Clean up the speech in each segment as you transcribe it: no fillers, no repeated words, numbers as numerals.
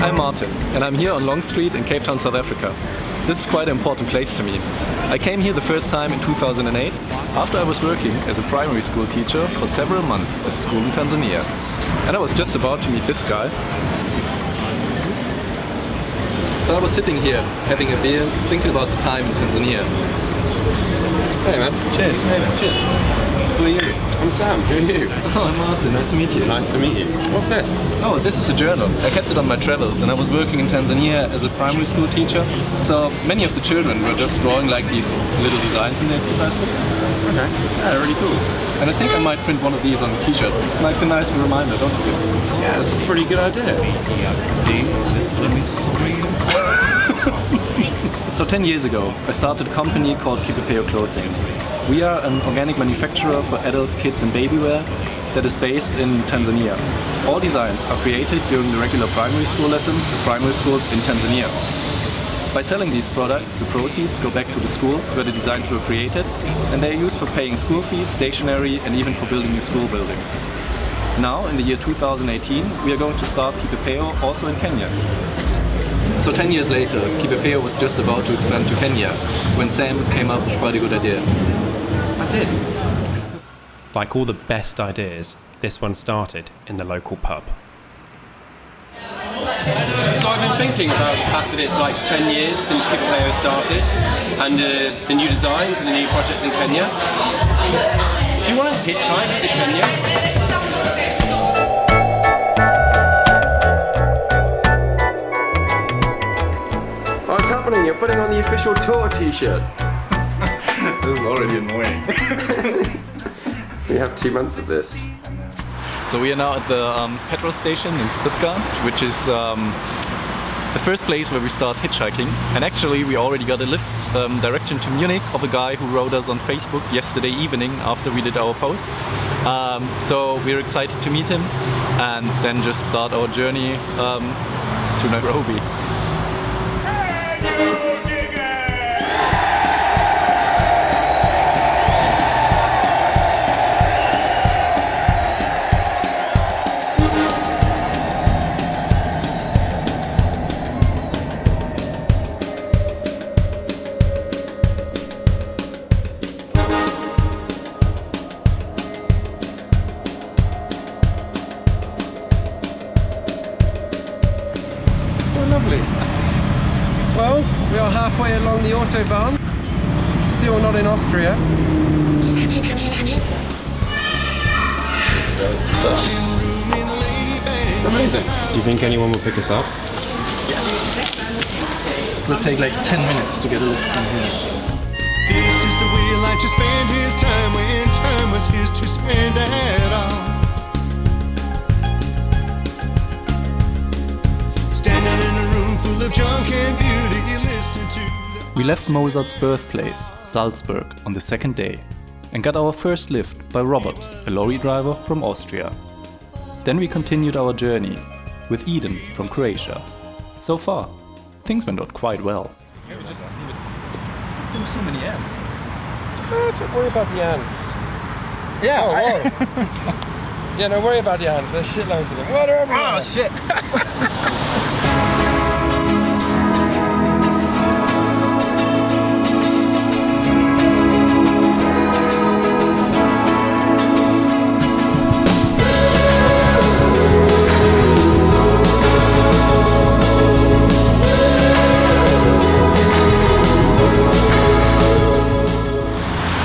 I'm Martin, and I'm here on Long Street in Cape Town, South Africa. This is quite an important place to me. I came here the first time in 2008 after I was working as a primary school teacher for several months at a school in Tanzania. And I was just about to meet this guy. So I was sitting here, having a beer, thinking about the time in Tanzania. Hey man. Cheers. Hey man, cheers. Who are you? I'm Sam, who are you? Oh, I'm Martin, nice to meet you. Nice to meet you. What's this? Oh, this is a journal. I kept it on my travels, and I was working in Tanzania as a primary school teacher. So many of the children were just drawing like these little designs in the exercise book. Okay, yeah, really cool. And I think I might print one of these on a t-shirt. It's like a nice reminder, don't you think? Yeah, that's a pretty good idea. So 10 years ago, I started a company called Kipepeo-Clothing. We are an organic manufacturer for adults, kids and baby wear that is based in Tanzania. All designs are created during the regular primary school lessons at primary schools in Tanzania. By selling these products, the proceeds go back to the schools where the designs were created, and they are used for paying school fees, stationery and even for building new school buildings. Now, in the year 2018, we are going to start Kipepeo also in Kenya. So 10 years later, Kipepeo was just about to expand to Kenya when Sam came up with quite a good idea. I did. Like all the best ideas, this one started in the local pub. So I've been thinking about the fact that it's like 10 years since Kipepeo started and the new designs and the new projects in Kenya. Do you want to hitchhike to Kenya? What's happening? You're putting on the official tour t-shirt. This is already annoying. We have 2 months of this. So we are now at the petrol station in Stuttgart, which is the first place where we start hitchhiking. And actually we already got a lift direction to Munich of a guy who wrote us on Facebook yesterday evening after we did our post. So we're excited to meet him and then just start our journey to Nairobi. Lovely. Well, we are halfway along the autobahn. Still not in Austria. Amazing. Do you think anyone will pick us up? Yes. It will take like 10 minutes to get a lift from here. This is the way he liked to spend his time when time was his to spend at all. Standing in a room full of junk and beauty, listen to the... We left Mozart's birthplace, Salzburg, on the second day and got our first lift by Robert, a lorry driver from Austria. Then we continued our journey with Eden from Croatia. So far, things went out quite well. There were so many ants. Don't worry about the ants. Yeah, whoa. Yeah, don't worry about the ants. There's shitloads of them. What are everywhere? Oh shit!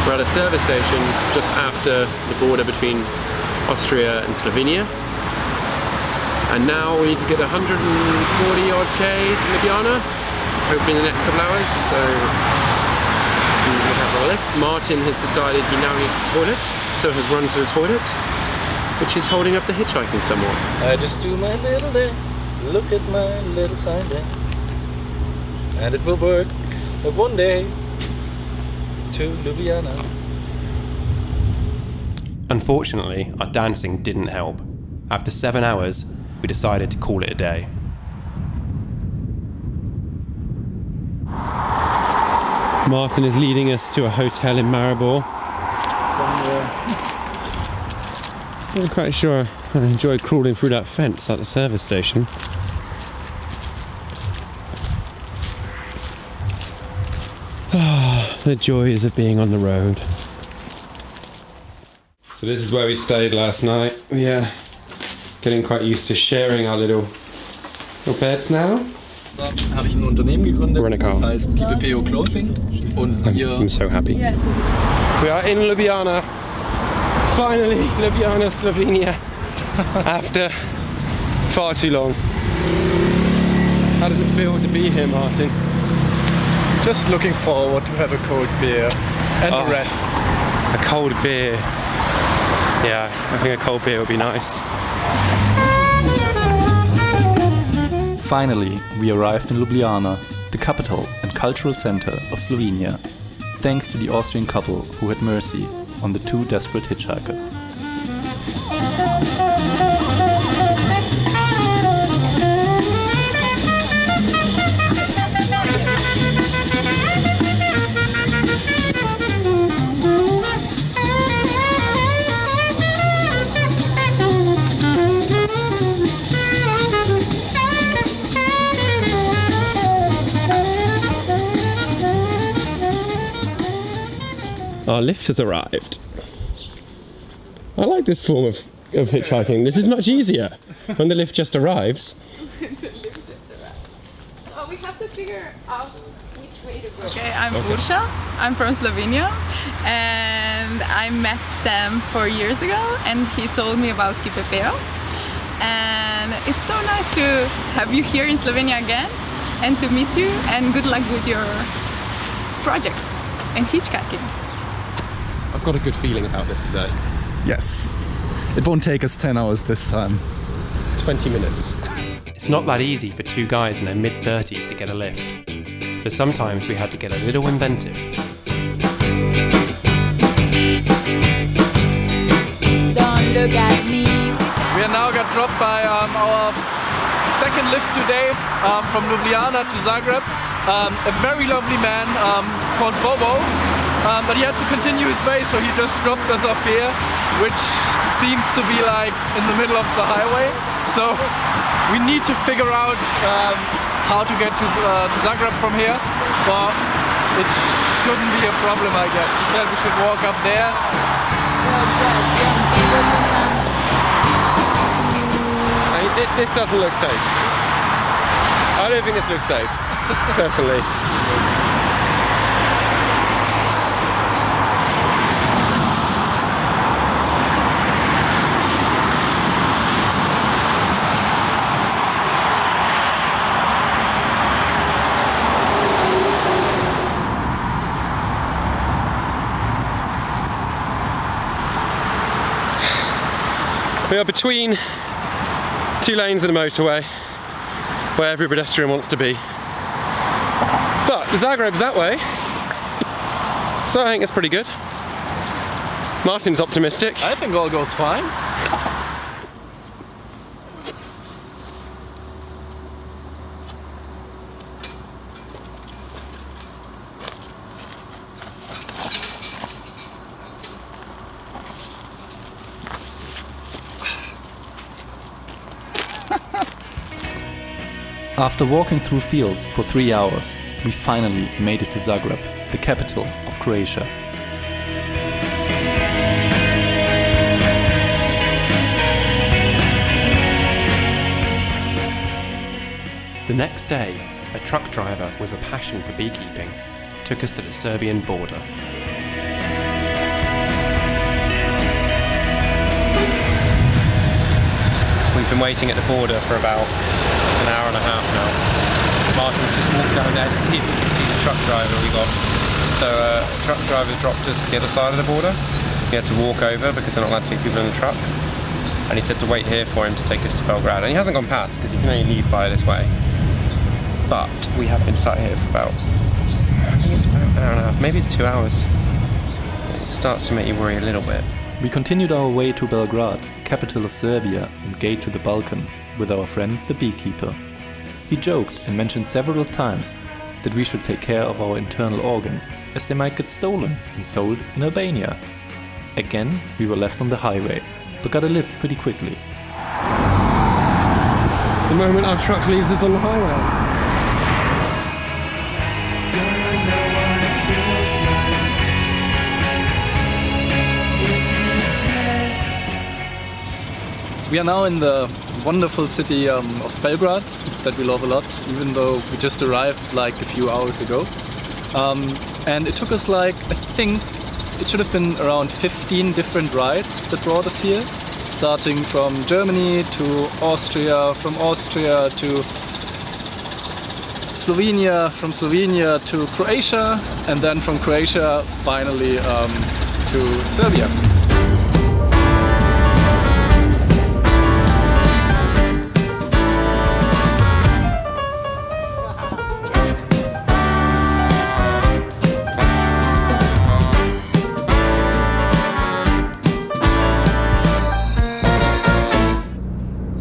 We're at a service station just after the border between Austria and Slovenia. And now we need to get 140 odd K to Ljubljana, hopefully in the next couple hours. So we have our lift. Martin has decided he now needs a toilet, so has run to the toilet, which is holding up the hitchhiking somewhat. I just do my little dance, look at my little sign dance, and it will work one day to Ljubljana. Unfortunately, our dancing didn't help. After 7 hours, we decided to call it a day. Martin is leading us to a hotel in Maribor. I'm quite sure I enjoyed crawling through that fence at the service station. The joys of being on the road. So this is where we stayed last night. We are getting quite used to sharing our little beds now. Habe ich ein Unternehmen gegründet, Rent a car. das heißt Kipepeo-Clothing. Und I'm so happy. We are in Ljubljana. Finally, Ljubljana, Slovenia. After far too long. How does it feel to be here, Martin? just looking forward to have a cold beer and a rest. A cold beer. Yeah, I think a cold beer would be nice. Finally, we arrived in Ljubljana, the capital and cultural center of Slovenia, thanks to the Austrian couple who had mercy on the two desperate hitchhikers. Our lift has arrived. I like this form of hitchhiking. This is much easier when the lift just arrives. So we have to figure out which way to go. Okay, I'm Ursha. I'm from Slovenia, and I met Sam 4 years ago, and he told me about Kipepeo. And it's so nice to have you here in Slovenia again, and to meet you. And good luck with your project and hitchhiking. I've got a good feeling about this today. Yes, it won't take us 10 hours this time. 20 minutes. It's not that easy for two guys in their mid-30s to get a lift. So sometimes we had to get a little inventive. Don't look at me. We are now got dropped by our second lift today from Ljubljana to Zagreb. A very lovely man called Bobo. But he had to continue his way, so he just dropped us off here, which seems to be like in the middle of the highway. So we need to figure out how to get to Zagreb from here, but it shouldn't be a problem, I guess. He said we should walk up there. This doesn't look safe. I don't think this looks safe, personally. We are between two lanes of the motorway, where every pedestrian wants to be. But Zagreb's that way, so I think it's pretty good. Martin's optimistic. I think all goes fine. After walking through fields for 3 hours, we finally made it to Zagreb, the capital of Croatia. The next day, a truck driver with a passion for beekeeping took us to the Serbian border. We've been waiting at the border for about an hour and a half now. Martin's just walked down there to see if he could see the truck driver we got. So a truck driver dropped us the other side of the border. We had to walk over because they're not allowed to take people in the trucks. And he said to wait here for him to take us to Belgrade. And he hasn't gone past because you can only leave by this way. But we have been sat here for about, I think it's about an hour and a half, maybe it's 2 hours. It starts to make you worry a little bit. We continued our way to Belgrade, capital of Serbia and gate to the Balkans, with our friend the beekeeper. He joked and mentioned several times that we should take care of our internal organs, as they might get stolen and sold in Albania. Again, we were left on the highway, but got a lift pretty quickly. The moment our truck leaves us on the highway. We are now in the wonderful city of Belgrade that we love a lot, even though we just arrived like a few hours ago. And it took us like, I think it should have been around 15 different rides that brought us here, starting from Germany to Austria, from Austria to Slovenia, from Slovenia to Croatia, and then from Croatia finally to Serbia.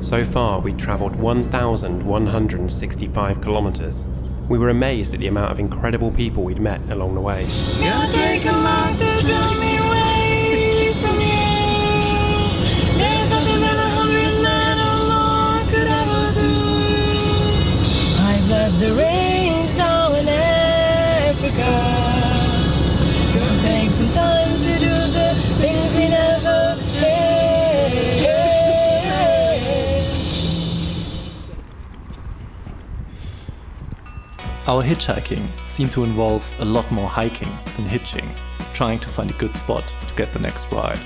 So far, we'd travelled 1,165 kilometres. We were amazed at the amount of incredible people we'd met along the way. Gonna take a lot to draw me away from you. There's nothing that 100 men or more could ever do. I bless the rains down in Africa. Gonna take some time to do the things we never did. Our hitchhiking seemed to involve a lot more hiking than hitching, trying to find a good spot to get the next ride.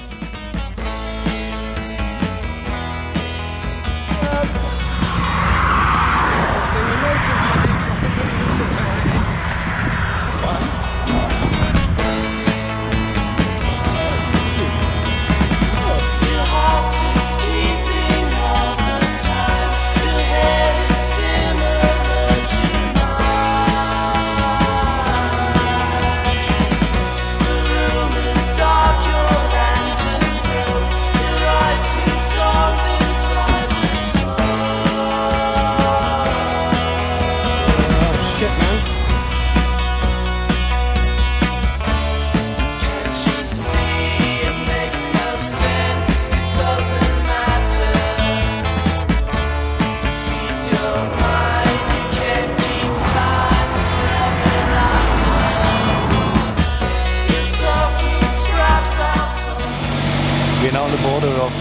We're now on the border of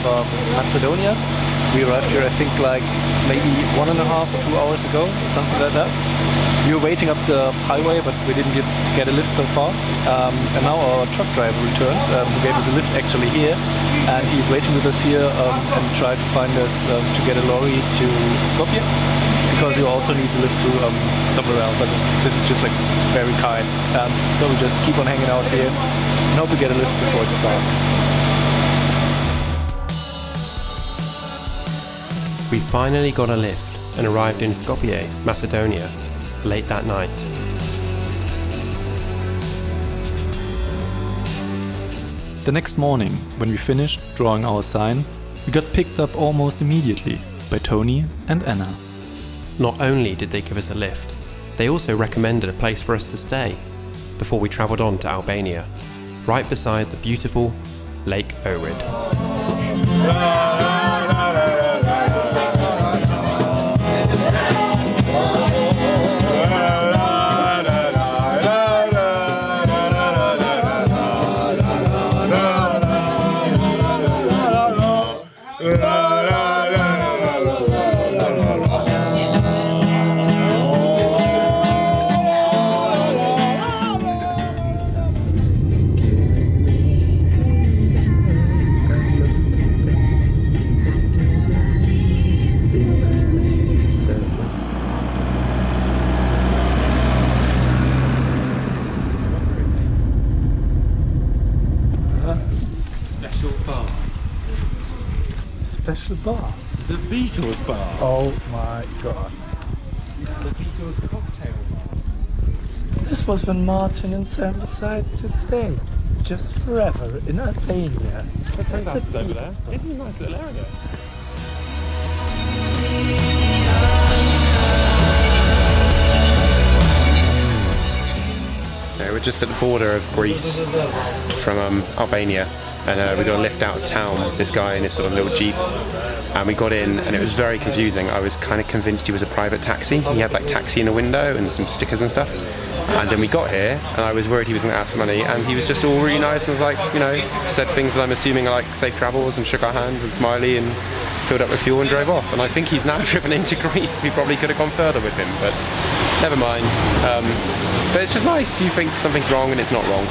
Macedonia. We arrived here, I think, like maybe 1.5 or 2 hours ago, or something like that. We were waiting up the highway, but we didn't get a lift so far. And now our truck driver returned, who gave us a lift actually here. And he's waiting with us here and tried to find us to get a lorry to Skopje, because he also needs a lift to somewhere else. But this is just like very kind. So we just keep on hanging out here and hope we get a lift before it's dark. We finally got a lift and arrived in Skopje, Macedonia, late that night. The next morning, when we finished drawing our sign, we got picked up almost immediately by Tony and Anna. Not only did they give us a lift, they also recommended a place for us to stay before we travelled on to Albania, right beside the beautiful Lake Ohrid. Special bar. The Beatles bar. Oh my god. The Beatles cocktail bar. This was when Martin and Sam decided to stay just forever in Albania. The sunglasses over there. This is a nice little area. Okay, we're just at the border of Greece from Albania, and we got a lift out of town with this guy in his sort of little Jeep, and we got in and it was very confusing. I was kind of convinced he was a private taxi. He had like taxi in the window and some stickers and stuff, and then we got here and I was worried he was going to ask for money, and he was just all really nice and was like, you know, said things that I'm assuming are like safe travels and shook our hands and smiley and filled up with fuel and drove off. And I think he's now driven into Greece. We probably could have gone further with him, but never mind. But it's just nice. You think something's wrong and it's not wrong.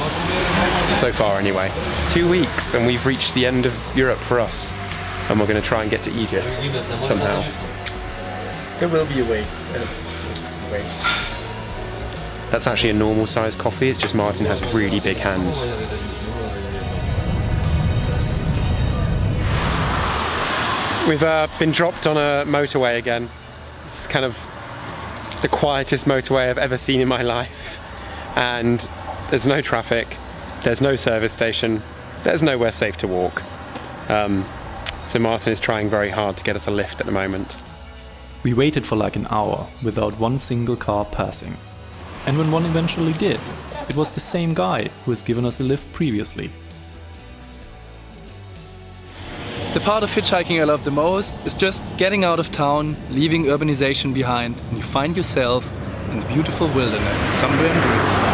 So far anyway. 2 weeks and we've reached the end of Europe for us. And we're going to try and get to Egypt somehow. There will be a way. That's actually a normal sized coffee, it's just Martin has really big hands. We've been dropped on a motorway again. It's kind of the quietest motorway I've ever seen in my life. And there's no traffic, there's no service station, there's nowhere safe to walk. So Martin is trying very hard to get us a lift at the moment. We waited for like an hour without one single car passing. And when one eventually did, it was the same guy who has given us a lift previously. The part of hitchhiking I love the most is just getting out of town, leaving urbanization behind, and you find yourself in the beautiful wilderness somewhere in Greece.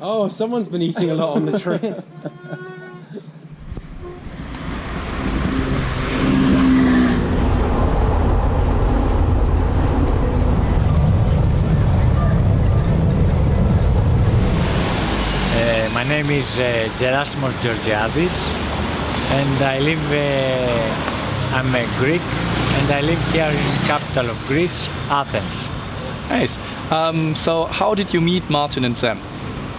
Oh, someone's been eating a lot on the trip. My name is Gerasmos Georgiadis and I live, I'm a Greek and I live here in the capital of Greece, Athens. Nice. So how did you meet Martin and Sam?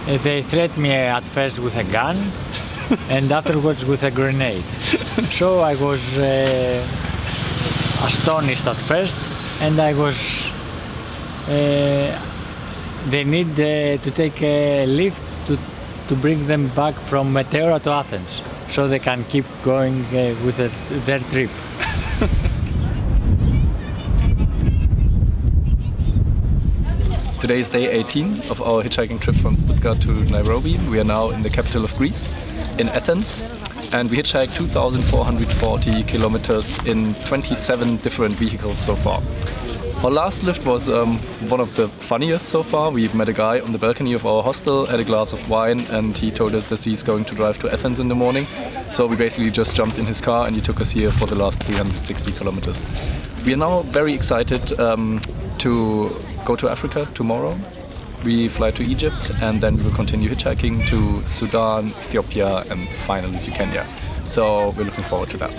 They threatened me at first with a gun and afterwards with a grenade. So I was astonished at first and I was, they need to take a lift to bring them back from Meteora to Athens so they can keep going with their trip. Today is day 18 of our hitchhiking trip from Stuttgart to Nairobi. We are now in the capital of Greece, in Athens, and we hitchhiked 2,440 kilometers in 27 different vehicles so far. Our last lift was one of the funniest so far. We met a guy on the balcony of our hostel, had a glass of wine, and he told us that he's going to drive to Athens in the morning. So we basically just jumped in his car and he took us here for the last 360 kilometers. We are now very excited to go to Africa tomorrow. We fly to Egypt and then we will continue hitchhiking to Sudan, Ethiopia and finally to Kenya. So we're looking forward to that.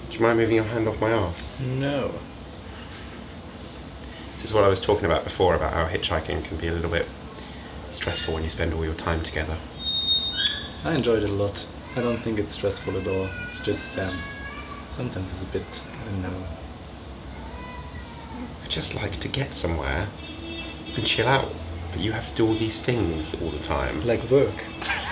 Do you mind moving your hand off my arse? No. This is what I was talking about before, about how hitchhiking can be a little bit stressful when you spend all your time together. I enjoyed it a lot. I don't think it's stressful at all. It's just sometimes it's a bit, I don't know. I just like to get somewhere and chill out, but you have to do all these things all the time. Like work.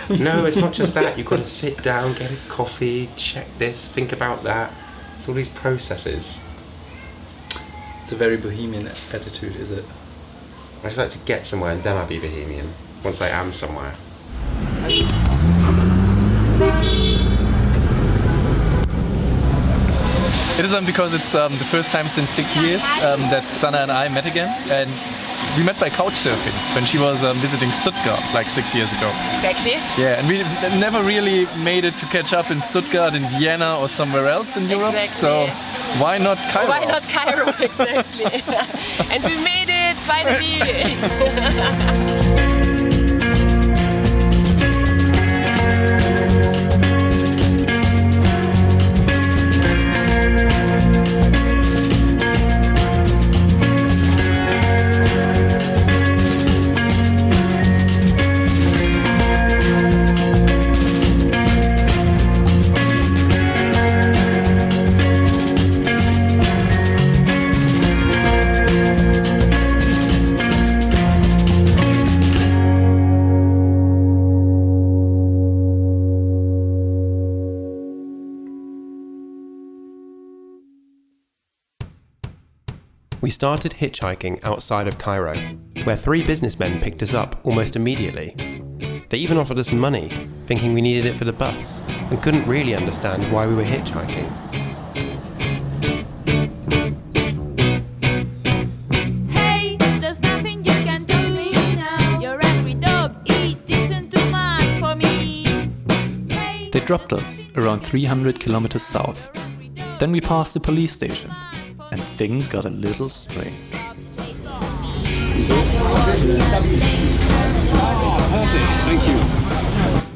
No, it's not just that. You've got to sit down, get a coffee, check this, think about that. It's all these processes. It's a very bohemian attitude, is it? I just like to get somewhere and then I'll be bohemian, once I am somewhere. It is because it's the first time since 6 years that Sana and I met again, and we met by couch surfing when she was visiting Stuttgart like 6 years ago. Exactly. Yeah, and we never really made it to catch up in Stuttgart, in Vienna or somewhere else in Europe. Exactly. So why not Cairo? Why not Cairo, exactly. And we made it finally. We started hitchhiking outside of Cairo, where 3 businessmen picked us up almost immediately. They even offered us money, thinking we needed it for the bus, and couldn't really understand why we were hitchhiking. Hey, there's nothing you can do now. Your angry dog isn't too much for me. Hey, They dropped us around 300 kilometers south. Then we passed the police station, and things got a little strange.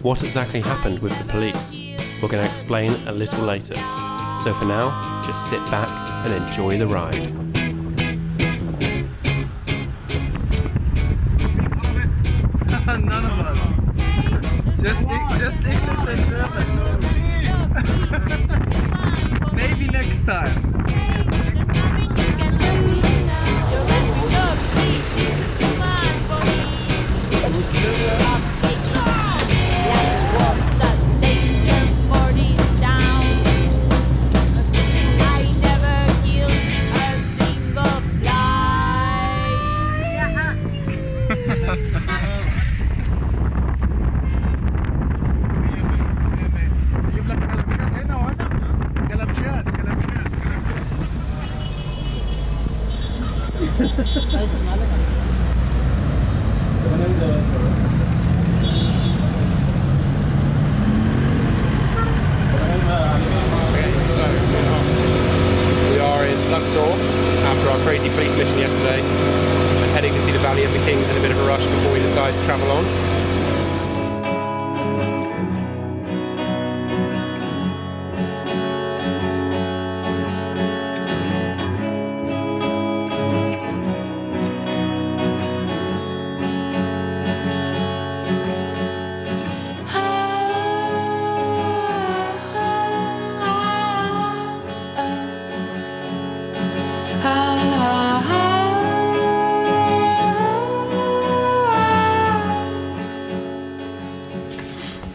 What exactly happened with the police? We're going to explain a little later. So for now, just sit back and enjoy the ride. None of us. Just English and German. Maybe next time. there's nothing you can do now. Your angry dog isn't too much for me. Life was a danger for this town. I never killed a single fly. We are in Luxor after our crazy police mission yesterday and heading to see the Valley of the Kings in a bit of a rush before we decide to travel on.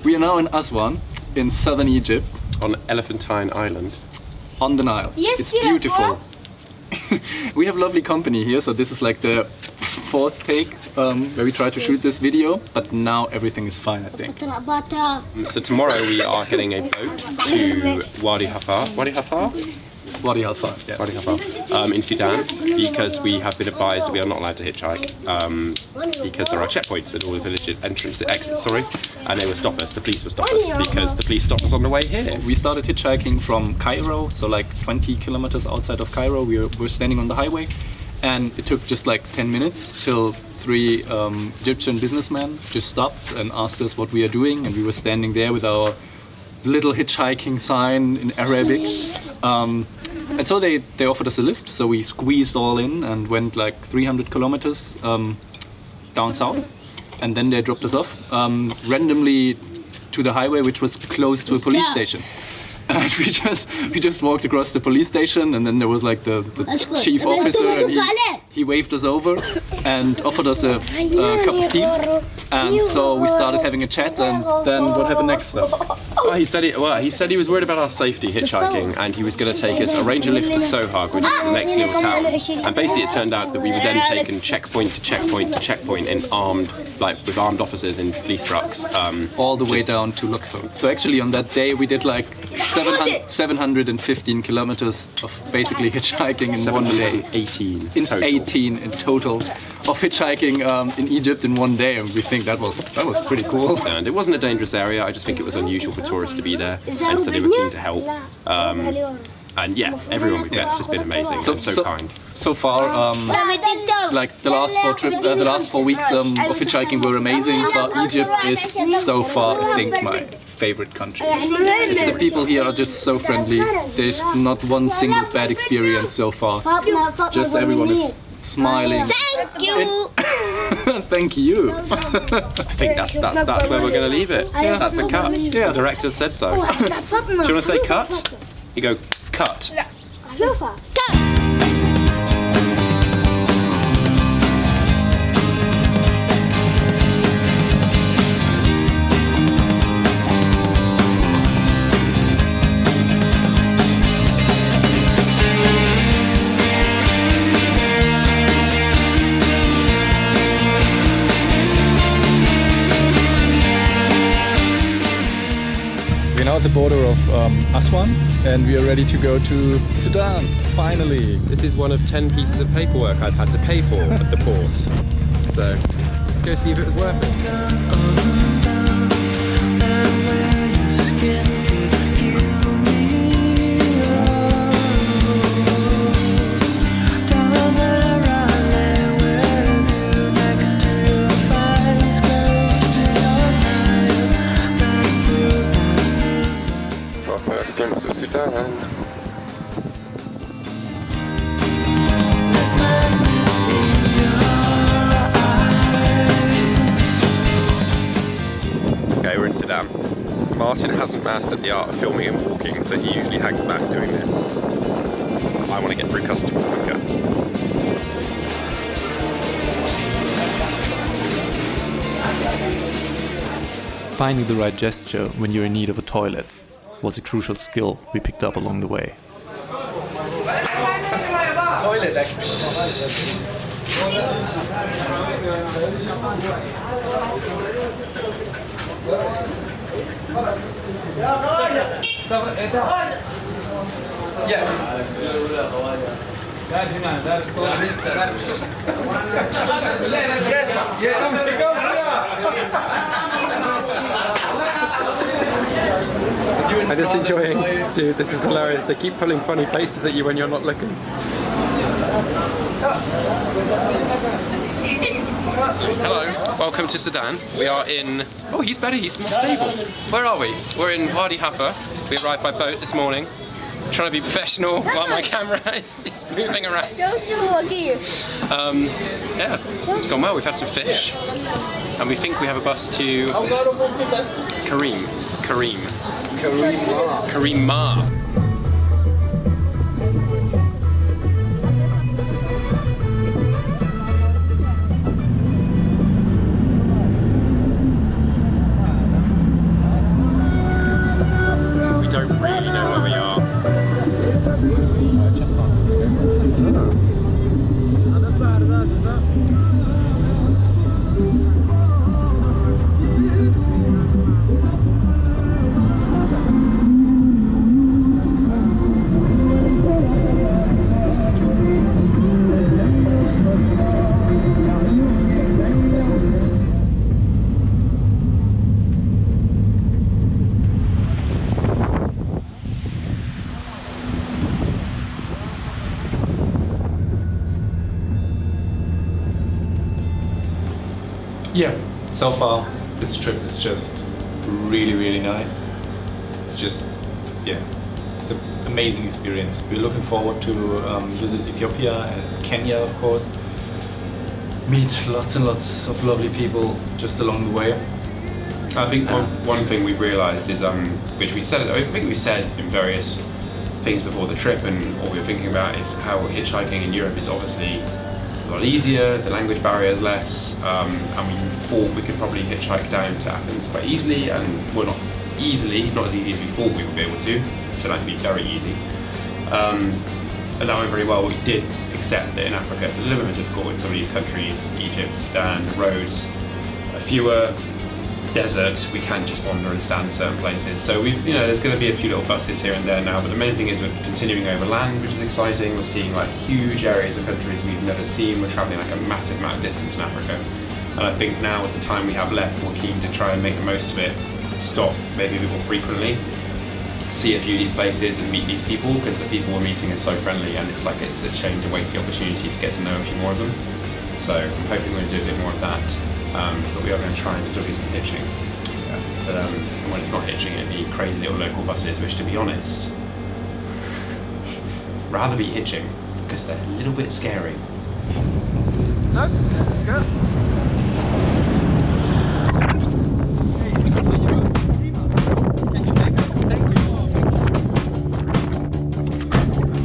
We are now in Aswan, in southern Egypt, On Elephantine Island. on the Nile. Yes, it's yes, beautiful. We have lovely company here, so this is like the 4th take where we try to shoot this video, but now everything is fine, I think. So tomorrow we are getting a boat to Wadi Hafar. Wadi Hafar? Wadi Halfa, yes. Wadi Hafar. In Sudan, because we have been advised that we are not allowed to hitchhike because there are checkpoints at all the village exits, and they will stop us. The police will stop us because the police stopped us on the way here. We started hitchhiking from Cairo, so like 20 kilometers outside of Cairo. We were standing on the highway, and it took just like 10 minutes till 3 Egyptian businessmen just stopped and asked us what we are doing, and we were standing there with our little hitchhiking sign in Arabic. And so they offered us a lift, so we squeezed all in and went like 300 kilometers down south, and then they dropped us off randomly to the highway, which was close to a police station. And we just walked across the police station, and then there was like the chief officer, and he waved us over and offered us a cup of tea. And so we started having a chat, and then what happened next? Oh, he said he was worried about our safety hitchhiking, and he was going to take us, arrange a lift to Sohag, which is the next little town. And basically, it turned out that we were then taken checkpoint to checkpoint to checkpoint in with armed officers in police trucks, all the way down to Luxor. So actually, on that day, we did like 715 kilometers of basically hitchhiking in one day. 18 in total. 18 in total of hitchhiking in Egypt in one day, and we think that was pretty cool. And it wasn't a dangerous area. I just think it was unusual for tourists to be there, and so they were keen to help. And yeah, everyone we've met's just been amazing and so kind. So far, like the last 4 weeks of hitchhiking were amazing, but Egypt is so far, I think, my favorite country. The people here are just so friendly. There's not one single bad experience so far. Just everyone is smiling. Thank you! Thank you. I think that's where we're going to leave it. Yeah. That's a cut. Yeah. The director said so. Do you want to say cut? You go, cut. We're now at the border of Aswan, and we are ready to go to Sudan, finally. This is one of 10 pieces of paperwork I've had to pay for at the port. So let's go see if it was worth it. First glimpse of Sudan. Okay, we're in Sudan. Martin hasn't mastered the art of filming and walking, so he usually hangs back doing this. I want to get through customs quicker. Finding the right gesture when you're in need of a toilet was a crucial skill we picked up along the way. I'm just enjoying, dude, this is hilarious. They keep pulling funny faces at you when you're not looking. Hello, welcome to Sudan. We are in, oh, he's better, he's more stable. Where are we? We're in Wadi Hafa. We arrived by boat this morning. Trying to be professional while my camera is moving around. Yeah, it's gone well. We've had some fish. And we think we have a bus to Karim Ma. We don't really know where we are. Yeah, so far this trip is just really, really nice. It's just, yeah, it's an amazing experience. We're looking forward to visit Ethiopia and Kenya, of course. Meet lots and lots of lovely people just along the way. I think one thing we've realised is, which we said, I think we said in various things before the trip, and what we were thinking about is how hitchhiking in Europe is obviously a lot easier, the language barrier is less, and we thought we could probably hitchhike down to Athens quite easily, and well, not easily, not as easy as we thought we would be able to, turned out to be very easy. Allowing very well, we did accept that in Africa it's a little bit more difficult in some of these countries, Egypt, Sudan, roads, fewer desert, we can't just wander and stand in certain places. So there's going to be a few little buses here and there now, but the main thing is we're continuing over land, which is exciting. We're seeing like huge areas of countries we've never seen. We're traveling like a massive amount of distance in Africa. And I think now with the time we have left, we're keen to try and make the most of it, stop maybe a bit more frequently, see a few of these places and meet these people, because the people we're meeting are so friendly, and it's a shame to waste the opportunity to get to know a few more of them. So I'm hoping we're going to do a bit more of that. But we are going to try and still do some hitching. But when it's not hitching, it'd be crazy little local buses, which, to be honest, rather be hitching because they're a little bit scary. No, let's go.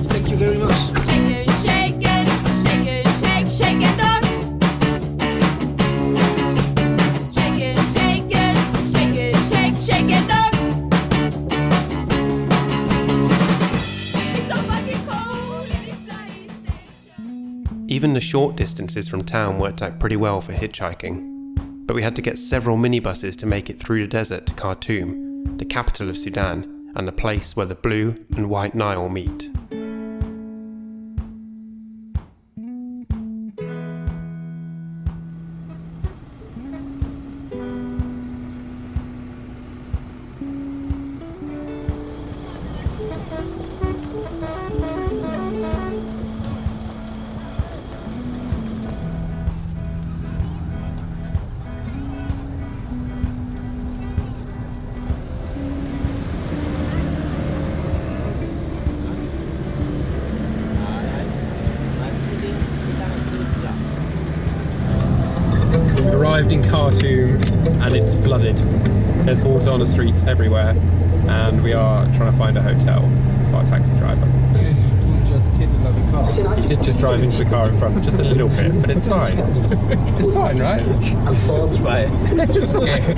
Thank you very much. Even the short distances from town worked out pretty well for hitchhiking, but we had to get several minibuses to make it through the desert to Khartoum, the capital of Sudan, and the place where the Blue and White Nile meet. Arrived in Khartoum and it's flooded. There's water on the streets everywhere, and we are trying to find a hotel for our taxi driver. We just hit another car. He did just drive into the car in front, just a little bit, but it's fine. It's fine, right? It's fine. It's okay.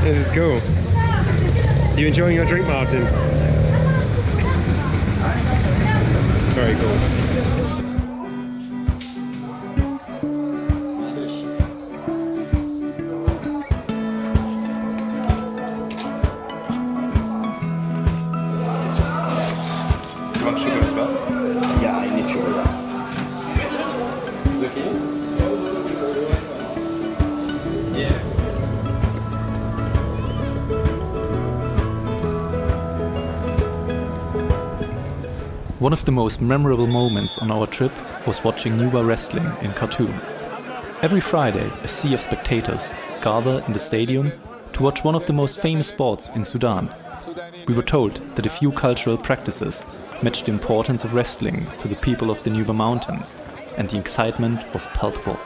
This is cool. You enjoying your drink, Martin? Very cool. You want sugar as well? Yeah, I need sugar. Yeah. One of the most memorable moments on our trip was watching Nuba wrestling in Khartoum. Every Friday, a sea of spectators gather in the stadium to watch one of the most famous sports in Sudan. We were told that a few cultural practices matched the importance of wrestling to the people of the Nuba Mountains, and the excitement was palpable.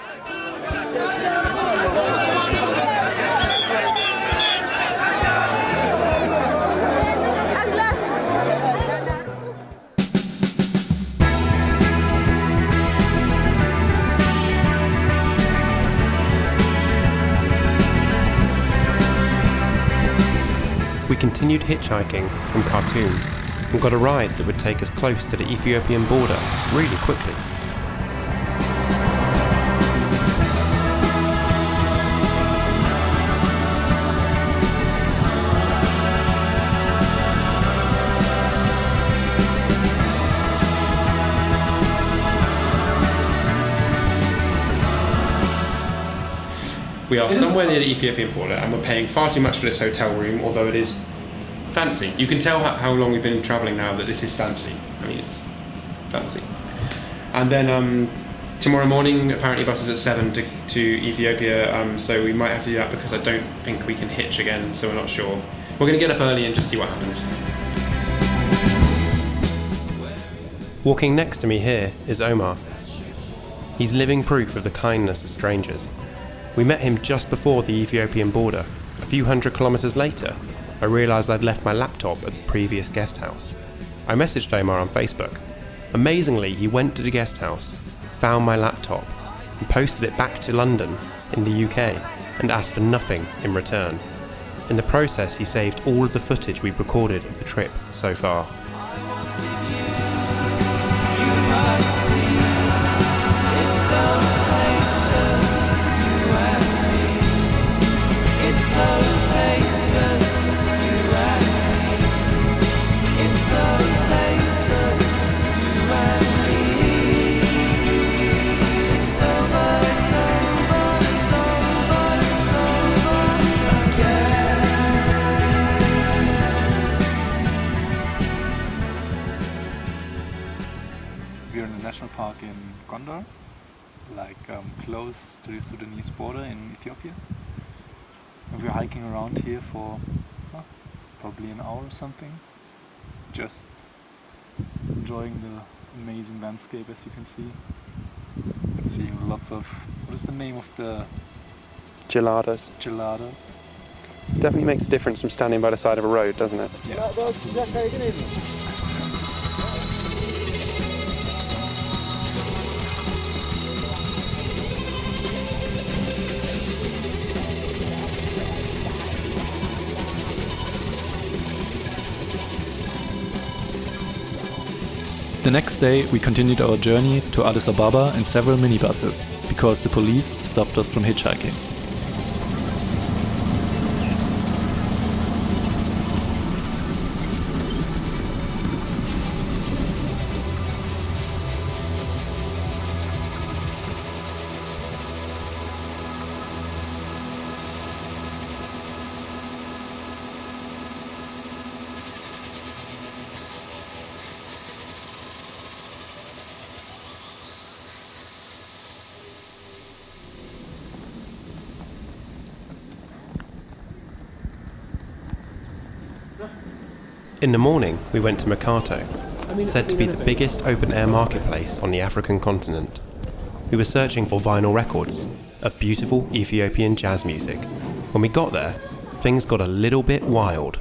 We continued hitchhiking from Khartoum and got a ride that would take us close to the Ethiopian border really quickly. We are somewhere near the Ethiopian border and we're paying far too much for this hotel room, although it is fancy. You can tell how long we've been travelling now that this is fancy. I mean, it's fancy. And then tomorrow morning, apparently buses at 7 to Ethiopia, so we might have to do that because I don't think we can hitch again, so we're not sure. We're going to get up early and just see what happens. Walking next to me here is Omar. He's living proof of the kindness of strangers. We met him just before the Ethiopian border. A few hundred kilometres later, I realised I'd left my laptop at the previous guest house. I messaged Omar on Facebook. Amazingly, he went to the guest house, found my laptop, and posted it back to London in the UK and asked for nothing in return. In the process, he saved all of the footage we've recorded of the trip so far. We're in a national park in Gondar, like close to the Sudanese border in Ethiopia. And we're hiking around here for probably an hour or something, just enjoying the amazing landscape, as you can see, and seeing lots of, what is the name of the Geladas. geladas? Definitely makes a difference from standing by the side of a road, doesn't it? Yes. The next day we continued our journey to Addis Ababa in several minibuses, because the police stopped us from hitchhiking. In the morning, we went to Mercato, said to be the biggest open-air marketplace on the African continent. We were searching for vinyl records of beautiful Ethiopian jazz music. When we got there, things got a little bit wild.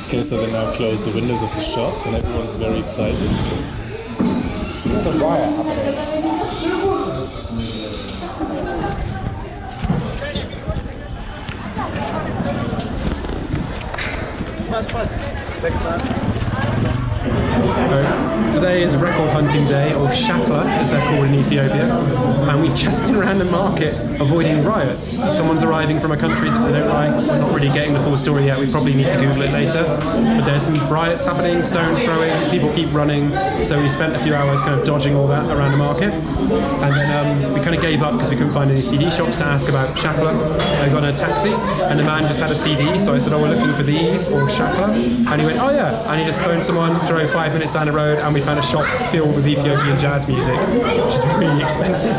Okay, so they now close the windows of the shop and everyone's very excited. There's a riot happening. Today is record hunting day, or shakla as they're called in Ethiopia, and we've just been around the market avoiding riots. Someone's arriving from a country that they don't like. We're not really getting the full story yet, we probably need to Google it later. But there's some riots happening, stones throwing, people keep running, so we spent a few hours kind of dodging all that around the market. And then we kind of gave up because we couldn't find any CD shops to ask about shakla. I got a taxi, and the man just had a CD, so I said, oh, we're looking for these, or shakla. And he went, oh yeah, and he just phoned someone, drove 5 minutes down the road, and we found a shop filled with Ethiopian jazz music, which is really expensive.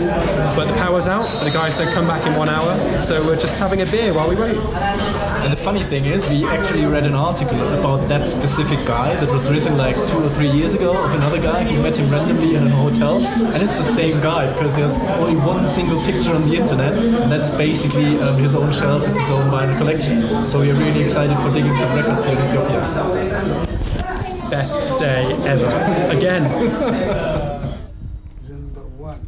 But the power's out, so the guy said come back in 1 hour, so we're just having a beer while we wait. And the funny thing is, we actually read an article about that specific guy that was written like 2 or 3 years ago of another guy who met him randomly in a hotel, and it's the same guy because there's only one single picture on the internet, and that's basically his own shelf with his own vinyl collection. So we're really excited for digging some records here in Ethiopia. Best day ever. Again. Number one.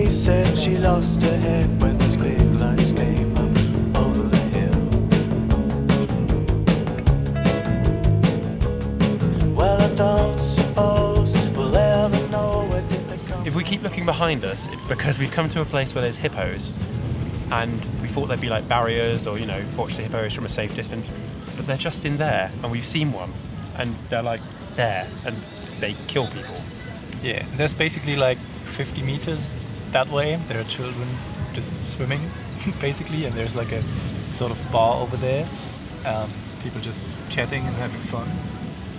Said she lost her head when those big lights came up over the hill. Well, I don't suppose we'll ever know where did they come. If we keep looking behind us, it's because we've come to a place where there's hippos, and we thought there'd be like barriers or, you know, watch the hippos from a safe distance, but they're just in there, and we've seen one, and they're like there, and they kill people. Yeah, there's basically like 50 meters that way. There are children just swimming, basically, and there's like a sort of bar over there. people just chatting and having fun.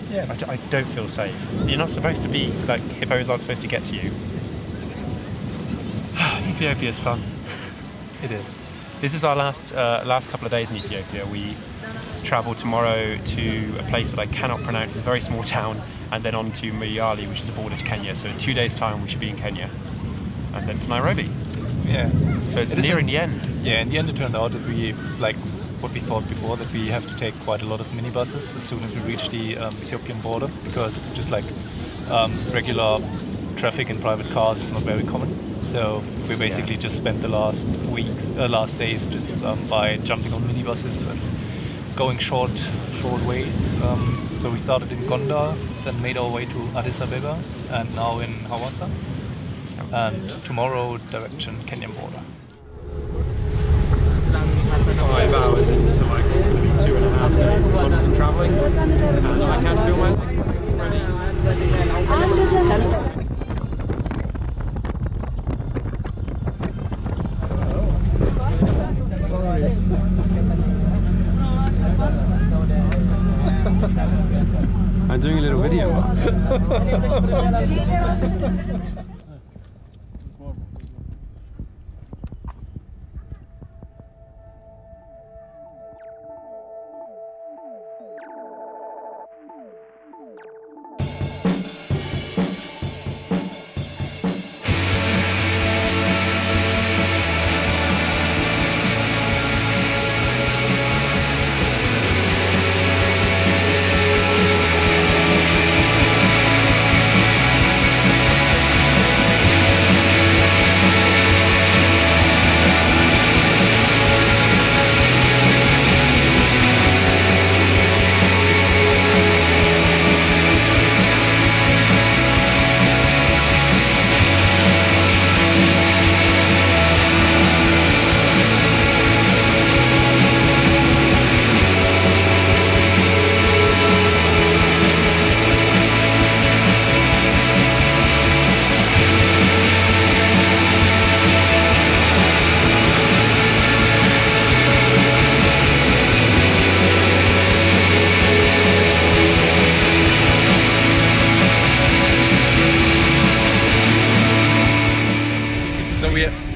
Yeah, I don't feel safe. You're not supposed to be, like, hippos aren't supposed to get to you. Ethiopia's fun. It is. This is our last couple of days in Ethiopia. We travel tomorrow to a place that I cannot pronounce. It's a very small town, and then on to Moyale, which is a border to Kenya. So in 2 days' time, we should be in Kenya, and then to Nairobi. Yeah. So it's nearing the end. Yeah, in the end it turned out that we, like what we thought before, that we have to take quite a lot of minibuses as soon as we reach the Ethiopian border, because just like regular traffic in private cars is not very common. So we basically just spent the last days just by jumping on minibuses and going short ways. So we started in Gondar, then made our way to Addis Ababa, and now in Hawassa. And tomorrow, direction Kenyan border. 5 hours into like it's going to be 2.5 days of constant travelling, and I can feel my legs already. I'm doing a little video.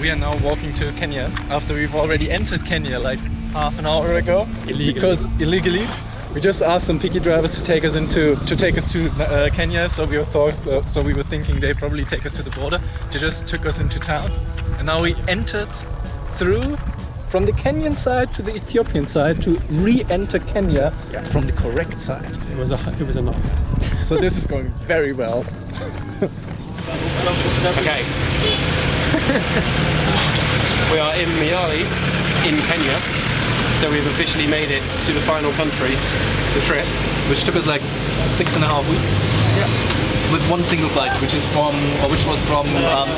We are now walking to Kenya after we've already entered Kenya like half an hour ago. Illegally. We just asked some picky drivers to take us to Kenya, so we were thinking they probably take us to the border. They just took us into town, and now we entered through from the Kenyan side to the Ethiopian side to re-enter Kenya from the correct side. It was a no. So this is going very well. Okay. We are in Moyale, in Kenya, so we've officially made it to the final country, the trip, which took us like 6.5 weeks. Yeah. With one single flight, which was from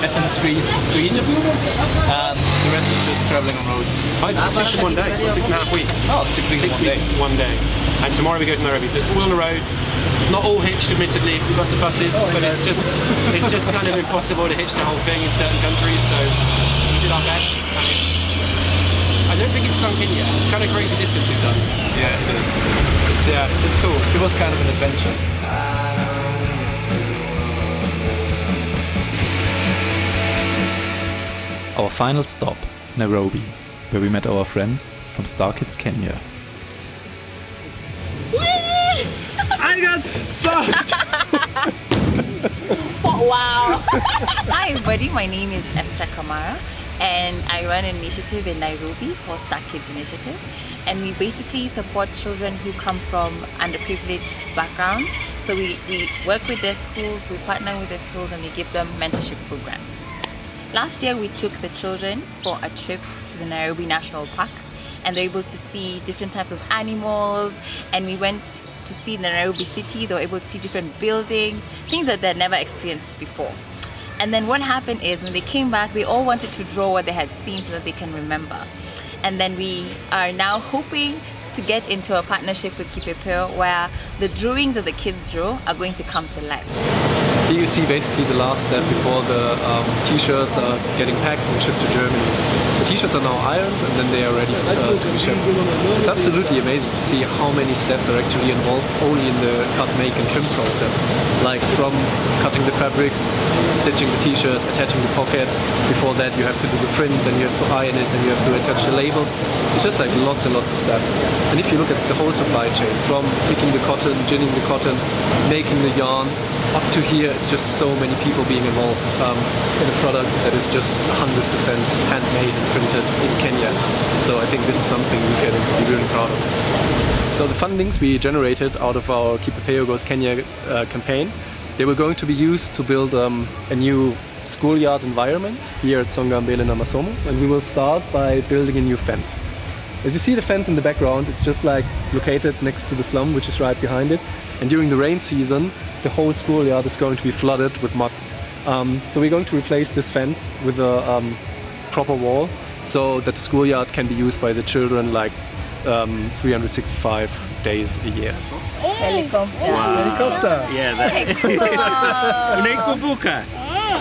Athens, Greece to Egypt, and the rest was just traveling on roads. It's just 1 day, 6.5 weeks. Oh, 6 weeks, 1 day. And tomorrow we go to Nairobi, so it's all on the road. Not all hitched, admittedly. We've got some buses, but it's just kind of impossible to hitch the whole thing in certain countries. So we did our best, and I don't think it's sunk in yet. It's kind of crazy distance we've done. Yeah, it is. It's cool. It was kind of an adventure. Our final stop, Nairobi, where we met our friends from Star Kids Kenya. I got stuck! Oh, wow! Hi everybody, my name is Esther Kamara, and I run an initiative in Nairobi called Star Kids Initiative, and we basically support children who come from underprivileged backgrounds. So we work with their schools, we partner with their schools, and we give them mentorship programs. Last year we took the children for a trip to the Nairobi National Park, and they're able to see different types of animals, and we went to see the Nairobi city. They were able to see different buildings, things that they'd never experienced before. And then what happened is when they came back, they all wanted to draw what they had seen so that they can remember. And then we are now hoping to get into a partnership with Kipepeo where the drawings that the kids draw are going to come to life. Here you see basically the last step before the t-shirts are getting packed and shipped to Germany. The t-shirts are now ironed and then they are ready to be shipped. It's absolutely amazing to see how many steps are actually involved only in the cut, make and trim process. Like from cutting the fabric, stitching the t-shirt, attaching the pocket. Before that you have to do the print, then you have to iron it, then you have to attach the labels. It's just like lots and lots of steps. And if you look at the whole supply chain, from picking the cotton, ginning the cotton, making the yarn, up to here, it's just so many people being involved in a product that is just 100% handmade and printed in Kenya. So I think this is something we can be really proud of. So the fundings we generated out of our Kipepeo Goes Kenya campaign, they were going to be used to build a new schoolyard environment here at Songambele Namasomo, and we will start by building a new fence. As you see the fence in the background, it's just like located next to the slum, which is right behind it. And during the rain season, the whole schoolyard is going to be flooded with mud. So we're going to replace this fence with a proper wall so that the schoolyard can be used by the children like 365 days a year. Helicopter. Wow. Helicopter. Yeah, that. Unaikubuka.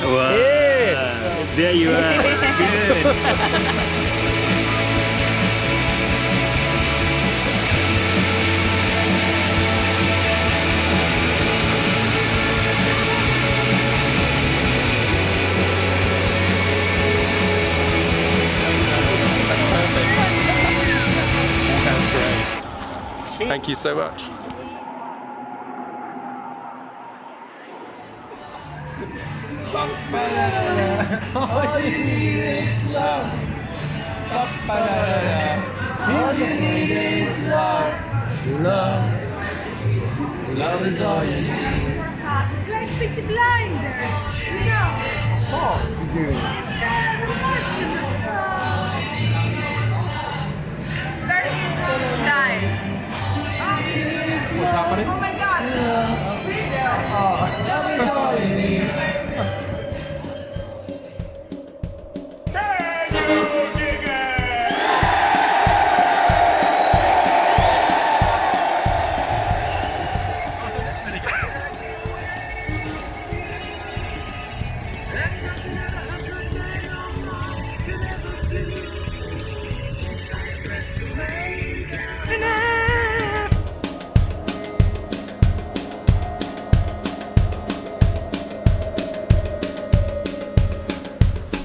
Wow. There you are. Good. Thank you so much. All you need is love. All you need is love. Love is all you need. It's like Peaky Blinders, you know. Of course we do. It's the person very nice. What's happening? Oh my God! Love is all you need.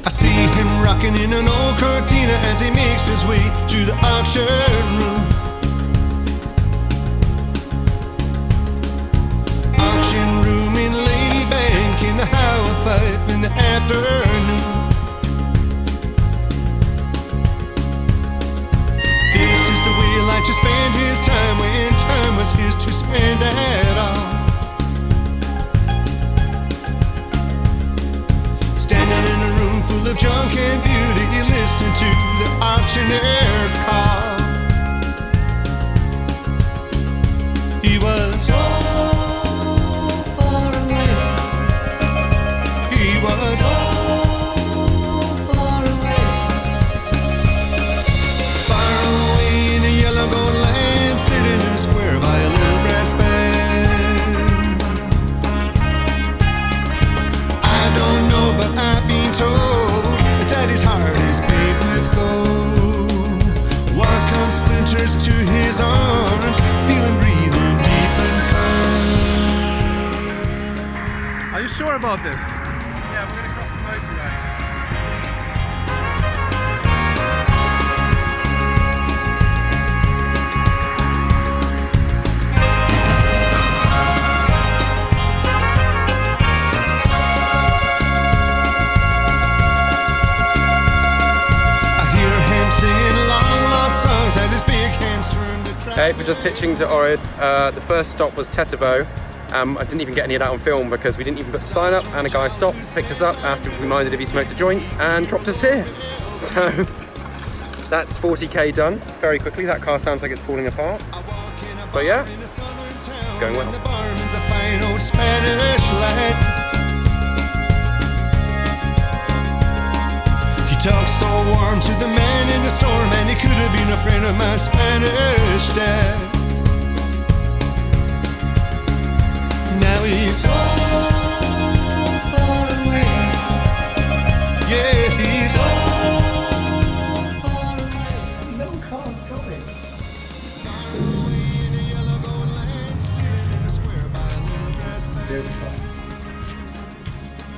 I see him rocking in an old cortina as he makes his way to the auction room. Auction room in Ladybank in the hour of 5 in the afternoon. This is the way he liked to spend his time when time was his to spend at all. Standing in a room full of junk and beauty, he listened to the auctioneer's call. He was so far away. He was so far away. Far away in a yellow gold land, sitting in a square by a little brass band. I don't know, but I've been told that Daddy's heart is paved with gold. One comes splinters to his arms, feel him breathing deep and calm. Are you sure about this? Yeah, we're gonna cross the motorway. Hey, we're just hitching to Ohrid. The first stop was Tetavo. I didn't even get any of that on film because we didn't even put the sign up, and a guy stopped, picked us up, asked if we minded if he smoked a joint, and dropped us here. So that's 40k done very quickly. That car sounds like it's falling apart. But yeah, it's going well. He talks so warm to the man in the storm, and he could have been a friend of my Spanish dad. Now he's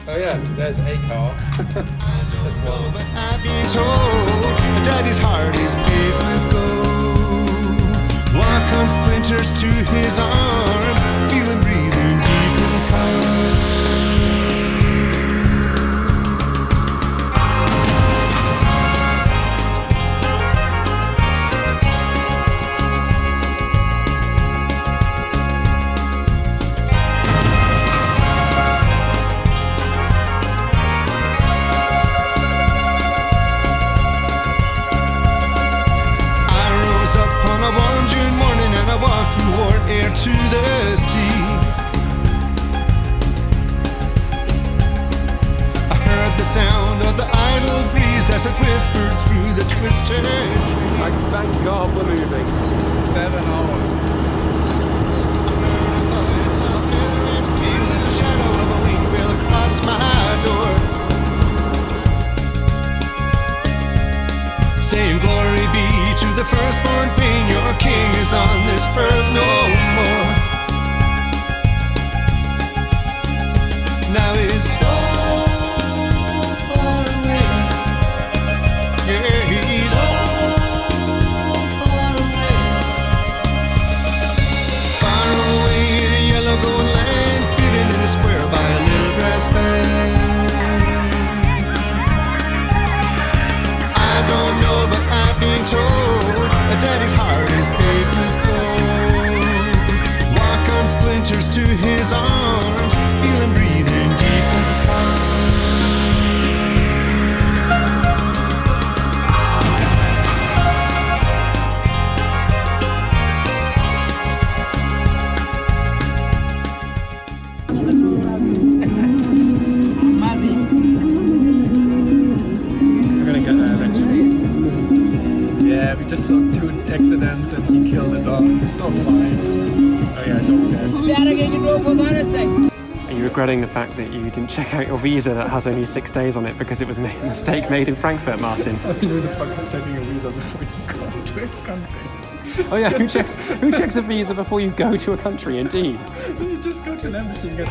Oh yeah, there's a car. But I've been told Daddy's heart is paved with gold. Walk on splinters to his arms, feel him breathing deep and calm. Air to the sea. I heard the sound of the idle breeze as it whispered through the twisted trees. Like, thank God we're moving. 7 hours. I heard a voice of feather and steel as the shadow of a wing fell across my door, saying, "Glory be to the firstborn King, your King is on this earth no more." Now he's so far away. Yeah, he's so far away. Far away in a yellow gold land, sitting in a square by a little brass band. I don't know, but I've been told that Daddy's heart is paved with gold. Walk on splinters to his arms, feel him breathing deep and calm. We're gonna get there eventually. Yeah, we just saw 2 accidents and he killed a dog. It's all fine. Oh yeah, dog's dead. Are you regretting the fact that you didn't check out your visa that has only 6 days on it because it was a mistake made in Frankfurt, Martin? Who the fuck is checking a visa before you go to a country? Oh yeah, who checks a visa before you go to a country, indeed? You just go to an embassy and get